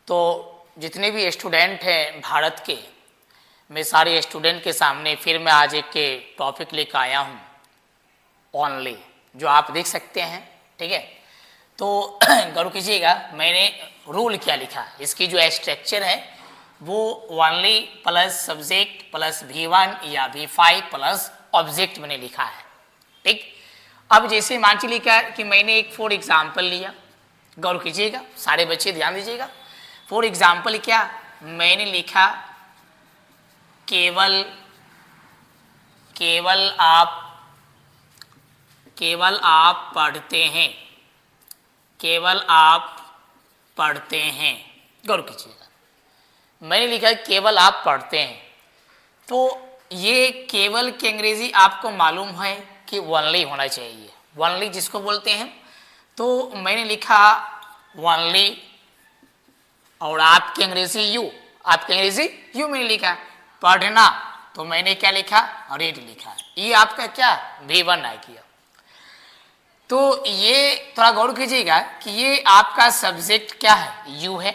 तो जितने भी स्टूडेंट हैं भारत के, मैं सारे स्टूडेंट के सामने फिर मैं आज एक के टॉपिक लेकर आया हूँ, ओनली, जो आप देख सकते हैं। ठीक है, तो गौर कीजिएगा मैंने रूल क्या लिखा। इसकी जो स्ट्रक्चर है वो only plus subject plus V1 या V5 प्लस ऑब्जेक्ट मैंने लिखा है। ठीक, अब जैसे मान लीजिए कि मैंने एक फॉर एग्जाम्पल लिया, गौर कीजिएगा सारे बच्चे ध्यान दीजिएगा। फॉर एग्जाम्पल क्या मैंने लिखा, केवल आप पढ़ते हैं, केवल आप पढ़ते हैं। गौर कीजिएगा मैंने लिखा केवल आप पढ़ते हैं। तो ये केवल की अंग्रेजी आपको मालूम है कि ओनली होना चाहिए, ओनली जिसको बोलते हैं। तो मैंने लिखा ओनली, और आपकी अंग्रेजी यू, आपकी अंग्रेजी यू मैंने लिखा। पढ़ना तो मैंने क्या लिखा, रीड लिखा। ये आपका क्या V1 आ गया। तो ये थोड़ा गौर कीजिएगा कि ये आपका सब्जेक्ट क्या है, यू है।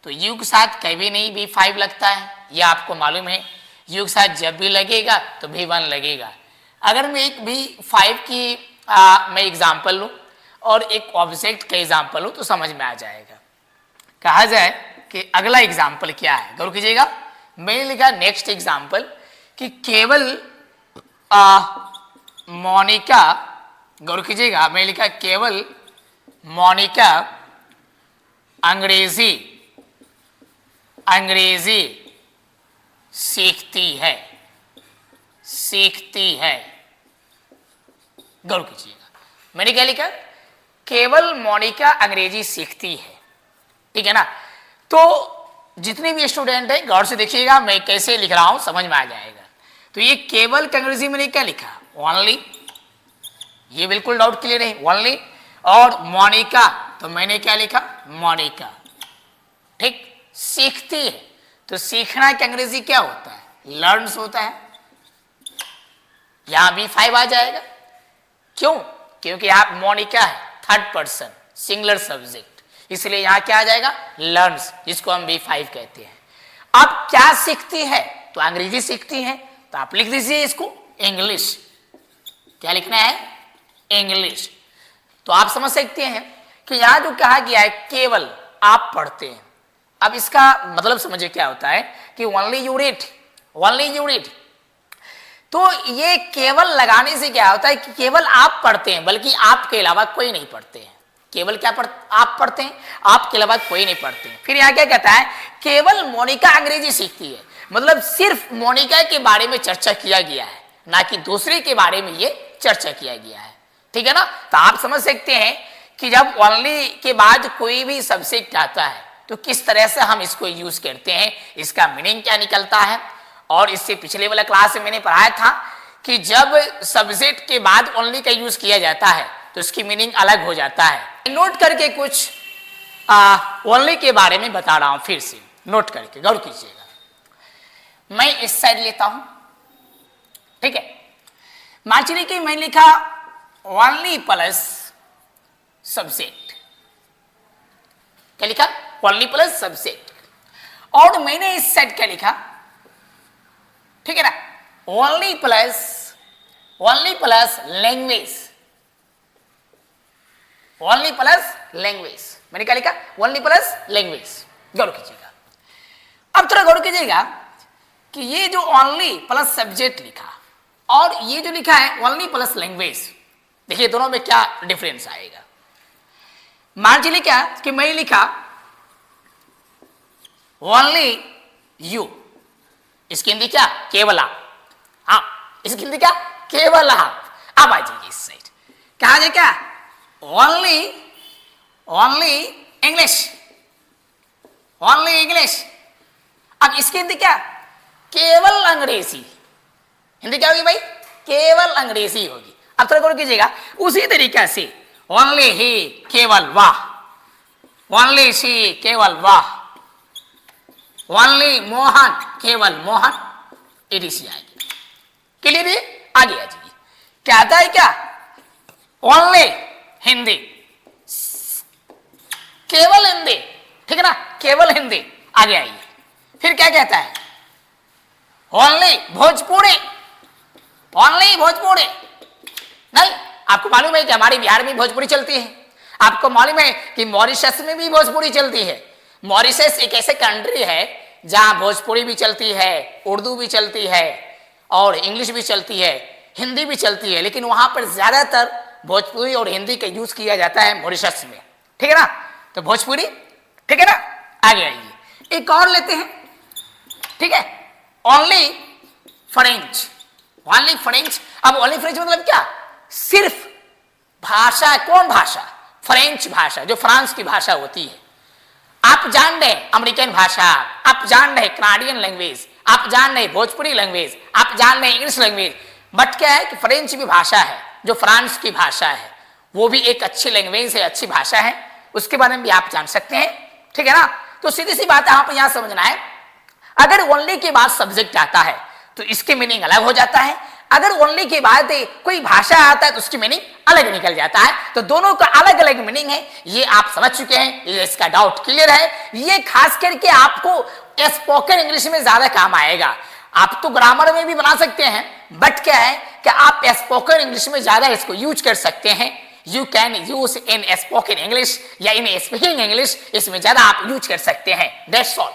तो यू के साथ कभी नहीं V5 लगता है, ये आपको मालूम है। यू के साथ जब भी लगेगा तो V1 लगेगा। अगर मैं एक V5 की मैं एग्जाम्पल लूँ और एक ऑब्जेक्ट का एग्जाम्पल लूँ तो समझ में आ जाएगा। कहा जाए कि अगला एग्जाम्पल क्या है, गौर कीजिएगा मैंने लिखा नेक्स्ट एग्जाम्पल कि केवल मोनिका, गौर कीजिएगा मैंने लिखा केवल मोनिका अंग्रेजी सीखती है, गौर कीजिएगा मैंने क्या लिखा, केवल मोनिका अंग्रेजी सीखती है। ठीक है ना। तो जितने भी स्टूडेंट हैं गौर से देखिएगा मैं कैसे लिख रहा हूं, समझ में आ जाएगा। तो ये केवल की अंग्रेजी मैंने क्या लिखा, ओनली, ये बिल्कुल डाउट क्लियर है, ओनली। और मोनिका तो मैंने क्या लिखा, मोनिका। ठीक, सीखती है तो सीखना की अंग्रेजी क्या होता है, लर्न्स होता है। यहां V5 आ जाएगा। क्यों, क्योंकि आप मोनिका है, थर्ड पर्सन सिंगुलर सब्जेक्ट, इसलिए यहां क्या आ जाएगा, लर्न्स, जिसको हम V5 कहते हैं। अब क्या सीखती है, तो अंग्रेजी सीखती है, तो आप लिख दीजिए इसको इंग्लिश। क्या लिखना है, इंग्लिश। तो आप समझ सकते हैं कि यहां जो कहा गया है केवल आप पढ़ते हैं। अब इसका मतलब समझिए क्या होता है कि only you read, only you read. तो ये केवल लगाने से क्या होता है कि केवल आप पढ़ते हैं, बल्कि आपके अलावा कोई नहीं पढ़ते हैं। केवल क्या आप पढ़ते हैं, आपके अलावा कोई नहीं पढ़ते हैं। फिर यहाँ क्या कहता है, केवल मोनिका अंग्रेजी सीखती है, मतलब सिर्फ मोनिका के बारे में चर्चा किया गया है, ना कि दूसरे के बारे में ये चर्चा किया गया है। ठीक है ना। तो आप समझ सकते हैं कि जब ओनली के बाद कोई भी सब्जेक्ट आता है तो किस तरह से हम इसको यूज करते हैं, इसका मीनिंग क्या निकलता है। और इससे पिछले वाला क्लास में मैंने पढ़ाया था कि जब सब्जेक्ट के बाद ओनली का यूज किया जाता है तो इसकी मीनिंग अलग हो जाता है। नोट करके कुछ ओनली के बारे में बता रहा हूं, फिर से नोट करके गौर कीजिएगा। मैं इस साइड लेता हूं, ठीक है। मान चलिए कि मैंने लिखा ओनली प्लस सब्जेक्ट, क्या लिखा, ओनली प्लस सब्जेक्ट। और मैंने इस साइड क्या लिखा, ठीक है ना, only plus language, only plus language. मैंने क्या लिखा, ओनली प्लस लैंग्वेज। गौर कीजिएगा। अब थोड़ा गौर कीजिएगा कि ये जो ओनली प्लस सब्जेक्ट लिखा और ये जो लिखा है ओनली प्लस लैंग्वेज, देखिए दोनों में क्या डिफरेंस आएगा। मान लीजिए क्या कि मैं लिखा ओनली यू, इसकी हिंदी क्या, केवल आप। हाँ, इसकी हिंदी क्या, केवल आप। अब आ जाइए इस साइड, कहा जाए क्या, ओनली इंग्लिश, ओनली इंग्लिश। अब इसकी हिंदी क्या, केवल अंग्रेजी। हिंदी क्या होगी भाई, केवल अंग्रेजी होगी। अब थोड़ा गौर कीजिएगा, उसी तरीके से ओनली ही, केवल वाह, ओनली शी, केवल वाह, ओनली मोहन, केवल मोहन, एडीसी आएगी। क्लियर है, आगे आ जाइए। क्या आता है, क्या, ओनली हिंदी, केवल हिंदी, ठीक है ना, केवल हिंदी। आगे आइए, फिर क्या कहता है, ओनली भोजपुरी, ओनली भोजपुरी। नहीं, आपको मालूम है कि हमारे बिहार में भोजपुरी चलती है, आपको मालूम है कि मॉरिशस में भी भोजपुरी चलती है। मॉरिशस एक ऐसे कंट्री है जहां भोजपुरी भी चलती है, उर्दू भी चलती है और इंग्लिश भी चलती है, हिंदी भी चलती है, लेकिन वहां पर ज्यादातर भोजपुरी और हिंदी का यूज किया जाता है मॉरिशस में, ठीक है ना। तो भोजपुरी, ठीक है ना। आगे आइए, एक और लेते हैं, ठीक है, ओनली फ्रेंच, ओनली फ्रेंच। अब ओनली फ्रेंच मतलब क्या, सिर्फ भाषा, कौन भाषा, फ्रेंच भाषा, जो फ्रांस की भाषा होती है। आप जान रहे अमेरिकन भाषा, आप जान रहे कनाडियन लैंग्वेज, आप जान रहे भोजपुरी लैंग्वेज, आप जान रहे इंग्लिश लैंग्वेज, बट क्या है कि फ्रेंच भी भाषा है जो फ्रांस की भाषा है, वो भी एक अच्छी लैंग्वेज है, अच्छी भाषा है, उसके बारे में भी आप जान सकते हैं, ठीक है ना। तो सीधी सी बात है, आप यहां समझना है, अगर ओनली के बाद सब्जेक्ट आता है तो इसके मीनिंग अलग हो जाता है, अगर ओनली के बाद कोई भाषा आता है तो उसकी मीनिंग अलग निकल जाता है। तो दोनों का अलग अलग मीनिंग है, ये आप समझ चुके हैं, ये इसका डाउट क्लियर है। ये खास करके आपको स्पोकन इंग्लिश में ज्यादा काम आएगा। आप तो ग्रामर में भी बना सकते हैं, बट क्या है कि आप स्पोकन इंग्लिश में ज्यादा इसको यूज कर सकते हैं। You can use in spoken English या इन स्पीकिंग इंग्लिश, इसमें ज्यादा आप यूज कर सकते हैं। That's all.